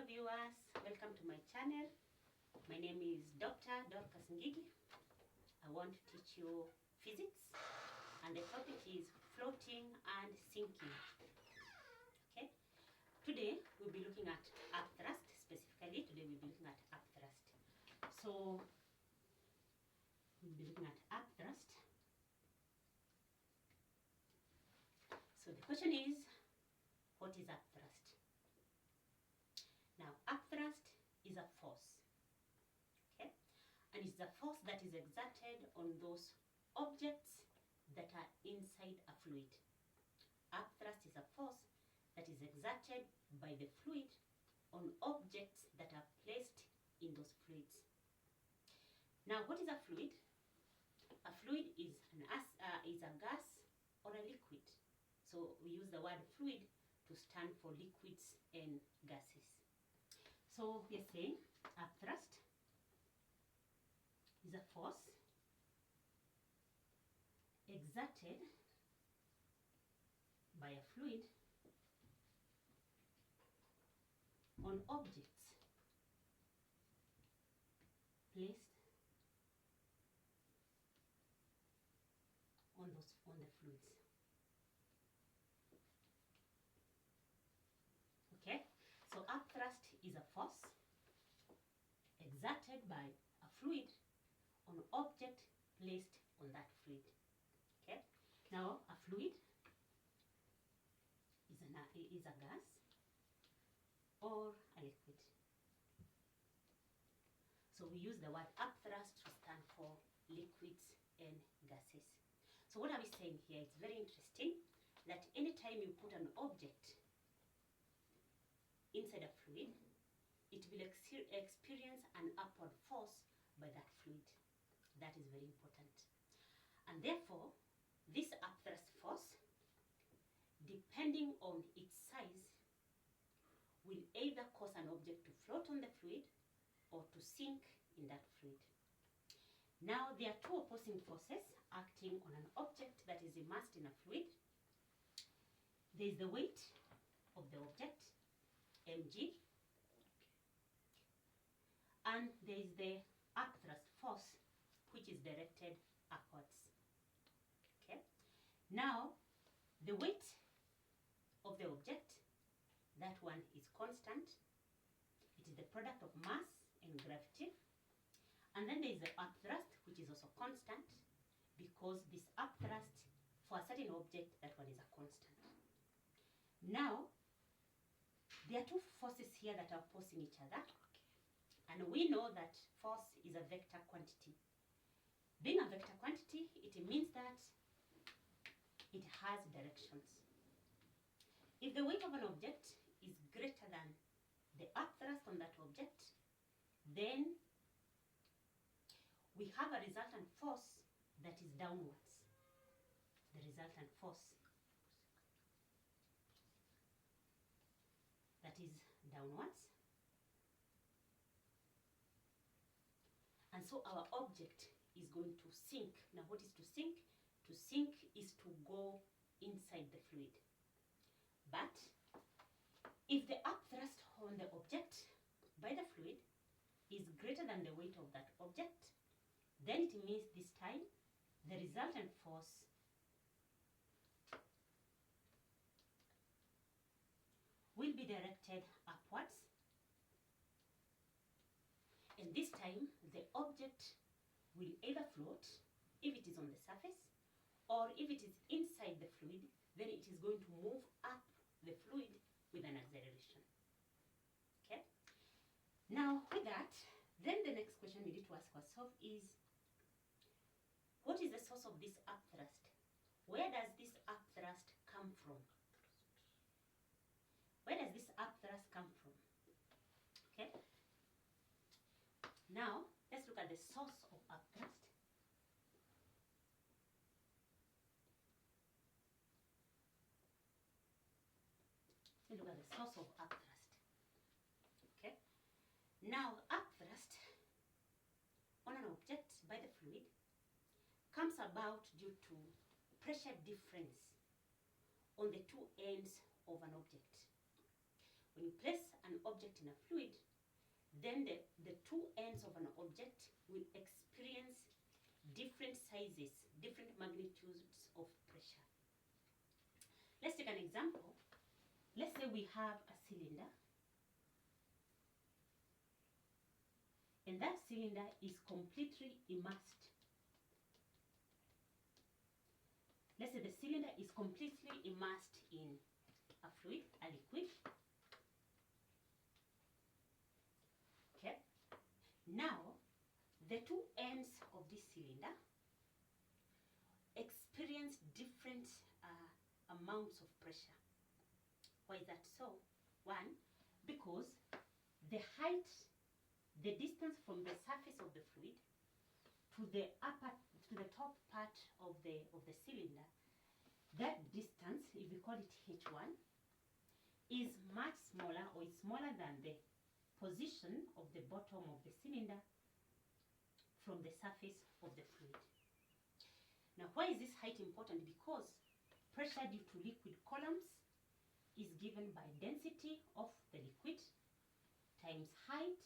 Hello viewers, welcome to my channel. My name is Dr. DORCAS NGIGI. I want to teach you physics and the topic is floating and sinking. Okay, today we'll be looking at upthrust. Specifically today we'll be looking at upthrust. So we'll be looking at upthrust. So the question is, what is upthrust? Now, upthrust is a force, okay? And it's the force that is exerted on those objects that are inside a fluid. Upthrust is a force that is exerted by the fluid on objects that are placed in those fluids. Now, what is a fluid? A fluid is a gas or a liquid. So we use the word fluid to stand for liquids and gases. So we are saying upthrust is a force exerted by a fluid on objects placed on the fluids. Okay, so upthrust is a force exerted by a fluid on an object placed on that fluid. Okay, now a fluid is a gas or a liquid. So we use the word upthrust to stand for liquids and gases. So what are we saying here? It's very interesting that anytime you put an object inside a fluid, it will experience an upward force by that fluid. That is very important. And therefore, this upthrust force, depending on its size, will either cause an object to float on the fluid or to sink in that fluid. Now, there are two opposing forces acting on an object that is immersed in a fluid. There is the weight of the object, mg, and there is the upthrust force, which is directed upwards. Okay, now the weight of the object, that one is constant. It is the product of mass and gravity. And then there is the upthrust, which is also constant, because this upthrust for a certain object, that one is a constant. Now there are two forces here that are opposing each other. And we know that force is a vector quantity. Being a vector quantity, it means that it has directions. If the weight of an object is greater than the upthrust on that object, then we have a resultant force that is downwards. The resultant force that is downwards. And so our object is going to sink. Now what is to sink? To sink is to go inside the fluid. But if the upthrust on the object by the fluid is greater than the weight of that object, then it means this time the resultant force will be directed upwards. And this time, the object will either float, if it is on the surface, or if it is inside the fluid, then it is going to move up the fluid with an acceleration. Okay? Now, with that, then the next question we need to ask ourselves is, what is the source of this upthrust? Where does this upthrust come from? Where does this upthrust come from? Okay? Now, let's look at the source of upthrust. Let's look at the source of upthrust. Okay? Now, upthrust on an object by the fluid comes about due to pressure difference on the two ends of an object. When you place an an object in a fluid, then the two ends of an object will experience different sizes, different magnitudes of pressure. Let's take an example. Let's say we have a cylinder, and that cylinder is completely immersed. Let's say the cylinder is completely immersed in a fluid, a liquid. Okay. Now, the two ends of this cylinder experience different amounts of pressure. Why is that so? One, because the height, the distance from the surface of the fluid to the top part of the cylinder, that distance, if we call it H1, is much smaller, or is smaller than the position of the bottom of the cylinder from the surface of the fluid. Now, why is this height important? Because pressure due to liquid columns is given by density of the liquid times height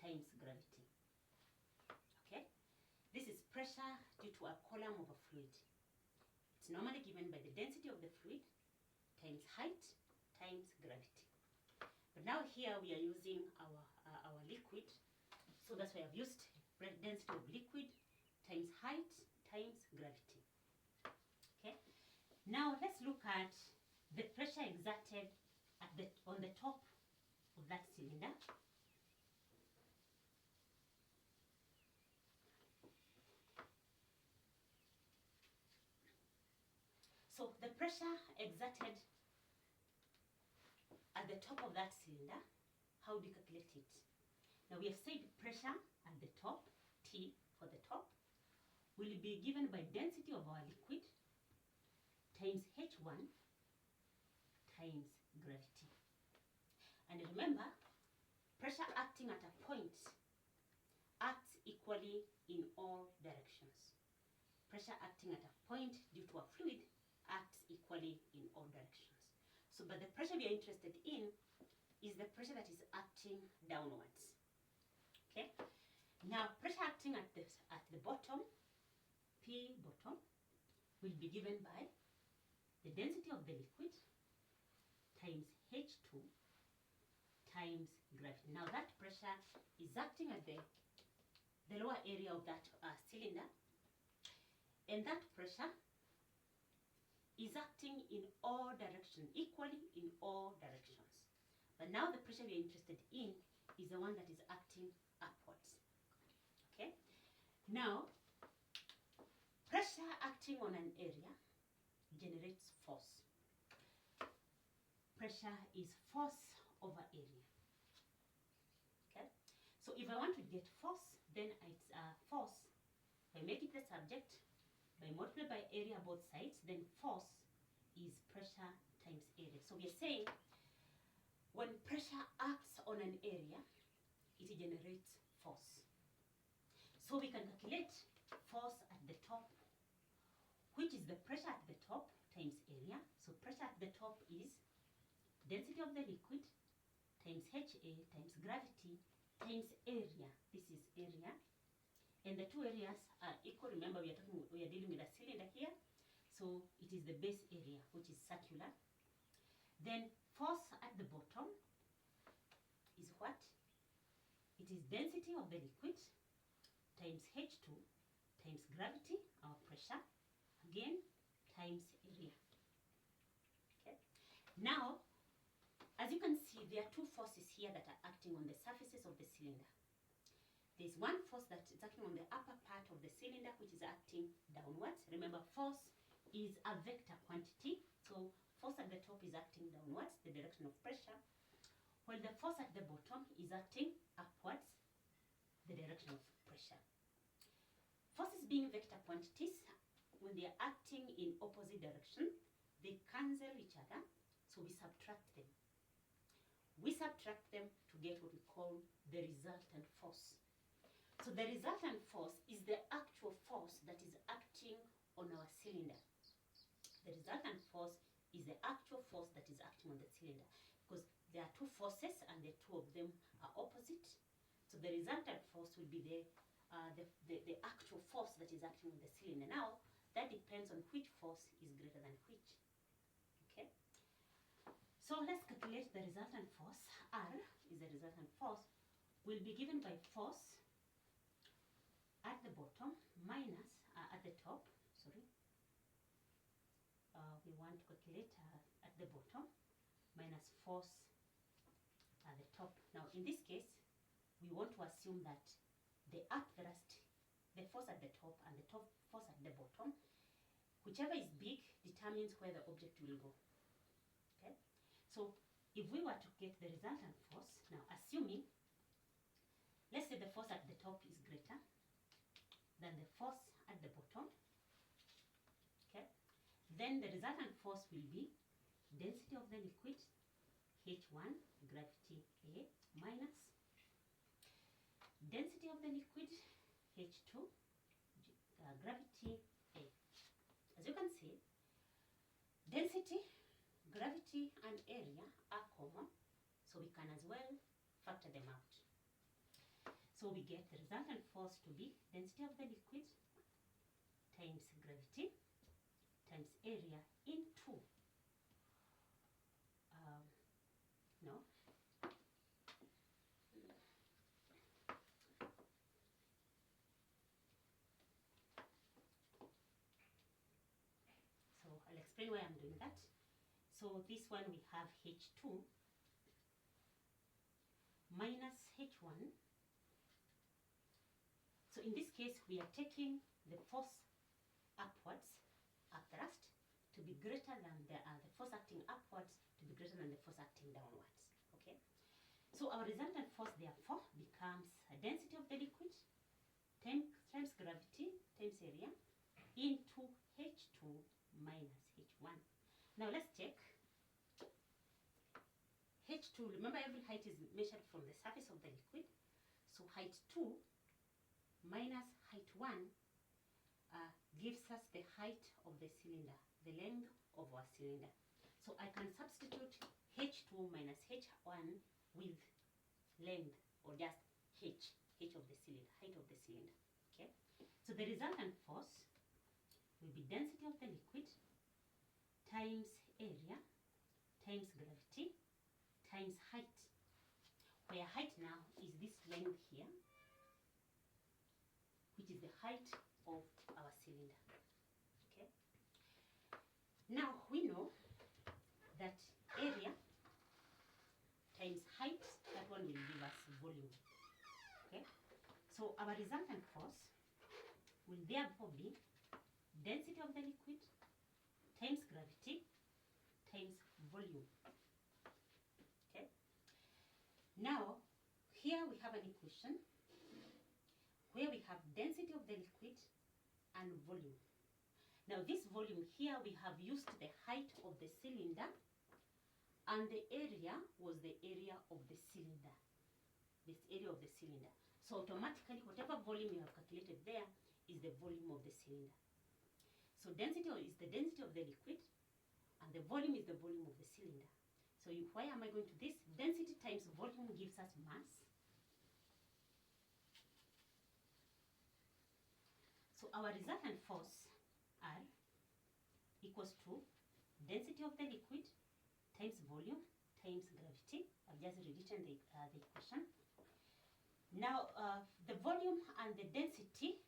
times gravity. Okay? This is pressure due to a column of a fluid. It's normally given by the density of the fluid times height times gravity. But now here we are using our liquid, so that's why I've used density of liquid times height times gravity. Okay? Now let's look at the pressure exerted on the top of that cylinder. So the pressure exerted at the top of that cylinder, how do you calculate it? Now we have said pressure at the top, T for the top, will be given by density of our liquid times H1 times gravity. And remember, pressure acting at a point acts equally in all directions. Pressure acting at a point due to a fluid acts equally in all directions. So, but the pressure we are interested in is the pressure that is acting downwards. Okay? Now, pressure acting at the bottom, P bottom, will be given by the density of the liquid times H2 times gravity. Now, that pressure is acting at the lower area of that cylinder, and that pressure is acting in all directions, equally in all directions. But now the pressure we are interested in is the one that is acting upwards. Okay? Now, pressure acting on an area generates force. Pressure is force over area. Okay? So if I want to get force, then it's force. If I make it the subject, by multiply by area both sides, then force is pressure times area. So we are saying when pressure acts on an area, it generates force. So we can calculate force at the top, which is the pressure at the top times area. So pressure at the top is density of the liquid times HA times gravity times area. This is area. And the two areas are equal. Remember, we are dealing with a cylinder here. So it is the base area, which is circular. Then force at the bottom is what? It is density of the liquid times H2 times gravity, our pressure, again, times area. Okay. Now, as you can see, there are two forces here that are acting on the surfaces of the cylinder. There's one force that is acting on the upper part of the cylinder, which is acting downwards. Remember, force is a vector quantity. So force at the top is acting downwards, the direction of pressure, while the force at the bottom is acting upwards, the direction of pressure. Forces being vector quantities, when they are acting in opposite direction, they cancel each other, so we subtract them. We subtract them to get what we call the resultant force. So the resultant force is the actual force that is acting on our cylinder. The resultant force is the actual force that is acting on the cylinder, because there are two forces, and the two of them are opposite. So the resultant force will be the actual force that is acting on the cylinder. Now, that depends on which force is greater than which. Okay? So let's calculate the resultant force. R is the resultant force, will be given by force at the bottom minus, at the top, sorry. We want to calculate at the bottom minus force at the top. Now, in this case, we want to assume that the upthrust, the force at the top and the top force at the bottom, whichever is big determines where the object will go. Okay? So if we were to get the resultant force, now assuming, let's say the force at the top is greater than the force at the bottom, okay, then the resultant force will be density of the liquid, H1, gravity A, minus density of the liquid, H2, gravity A. As you can see, density, gravity, and area are common, so we can as well factor them out. So we get the resultant force to be density of the liquid times gravity times area into So I'll explain why I'm doing that. So this one we have H2 minus H1. So in this case, we are taking the force upwards, upthrust, to be greater than the force acting upwards to be greater than the force acting downwards. Okay. So our resultant force therefore becomes a density of the liquid times gravity times area into H2 minus H1. Now let's check. H2, remember every height is measured from the surface of the liquid. So height 2 minus height 1 gives us the height of the cylinder, the length of our cylinder. So I can substitute H2 minus H1 with length, or just H of the cylinder, height of the cylinder. Okay. So the resultant force will be density of the liquid times area times gravity times height, where height now is this length here, which is the height of our cylinder. Okay. Now we know that area times height, that one will give us volume. Okay. So our resultant force will therefore be density of the liquid times gravity times volume. Okay. Now here we have an equation where we have density of the liquid and volume. Now this volume here, we have used the height of the cylinder, and the area was the area of the cylinder, this area of the cylinder. So automatically whatever volume you have calculated there is the volume of the cylinder. So density is the density of the liquid, and the volume is the volume of the cylinder. So why am I going to this? Density times volume gives us mass. So our resultant force, R, equals to density of the liquid times volume times gravity. I've just rewritten the equation. Now, the volume and the density,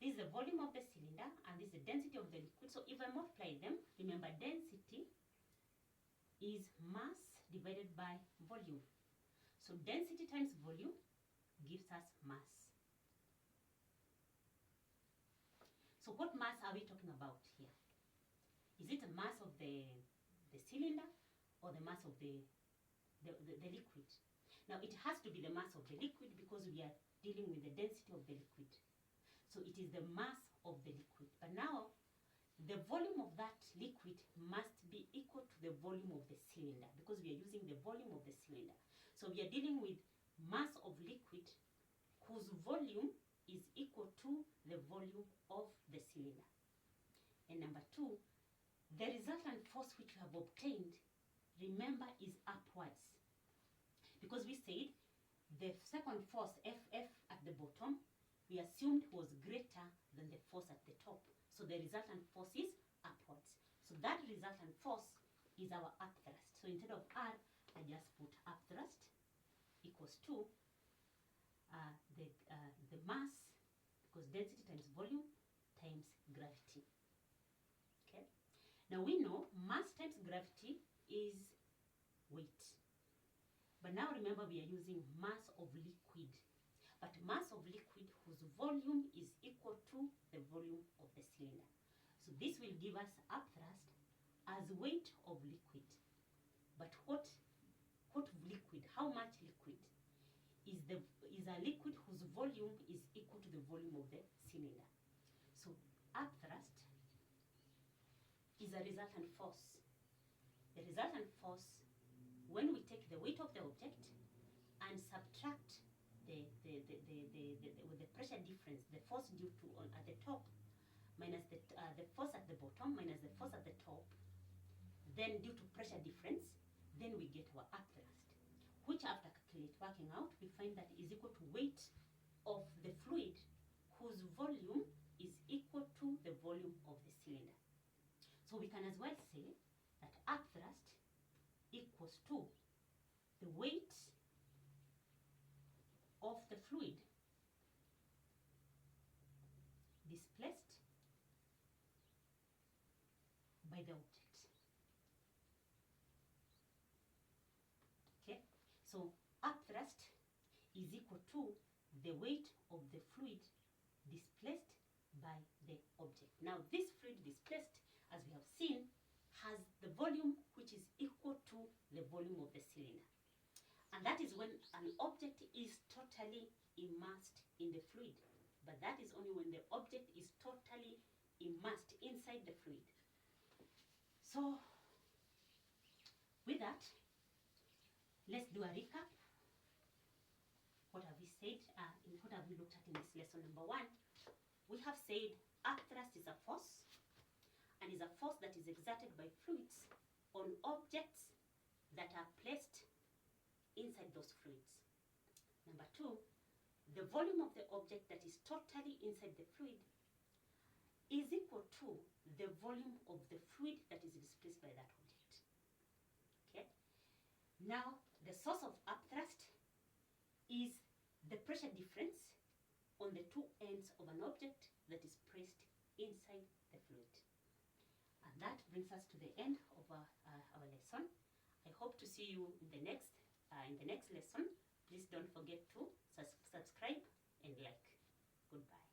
this is the volume of the cylinder and this is the density of the liquid. So if I multiply them, remember density is mass divided by volume. So density times volume gives us mass. So what mass are we talking about here? Is it the mass of the cylinder or the mass of the liquid? Now it has to be the mass of the liquid because we are dealing with the density of the liquid. So it is the mass of the liquid. But now the volume of that liquid must be equal to the volume of the cylinder because we are using the volume of the cylinder. So we are dealing with mass of liquid whose volume is equal to the volume of the cylinder. And number 2, the resultant force which you have obtained, remember, is upwards. the second force, Ff at the bottom, we assumed was greater than the force at the top. So the resultant force is upwards. So that resultant force is our upthrust. So instead of R, I just put upthrust equals to the mass, because density times volume times gravity. Okay. Now we know mass times gravity is weight. But now remember, we are using mass of liquid. But mass of liquid whose volume is equal to the volume of the cylinder. So this will give us upthrust as weight of liquid. But what liquid? How much liquid? Is a liquid whose volume is equal to the volume of the cylinder. So upthrust is a resultant force. The resultant force, when we take the weight of the object and subtract the pressure difference, the force due to at the top minus the force at the bottom minus the force at the top, then due to pressure difference, then we get our upthrust, which after working out, we find that is equal to weight of the fluid whose volume is equal to the volume of the cylinder. So we can as well say that upthrust equals to the weight of the fluid displaced by the object. Okay, so upthrust is equal to the weight of the fluid displaced by the object. Now this fluid displaced, as we have seen, has the volume which is equal to the volume of the cylinder. And that is when an object is totally immersed in the fluid. But that is only when the object is totally immersed inside the fluid. So with that, let's do a recap. What have we said? What have we looked at in this lesson? Number 1, we have said upthrust is a force, and is a force that is exerted by fluids on objects that are placed inside those fluids. Number 2, the volume of the object that is totally inside the fluid is equal to the volume of the fluid that is displaced by that object. Okay. Now, the source of upthrust is the pressure difference on the two ends of an object that is placed inside the fluid. And that brings us to the end of our lesson. I hope to see you in the next lesson. Please don't forget to subscribe and like. Goodbye.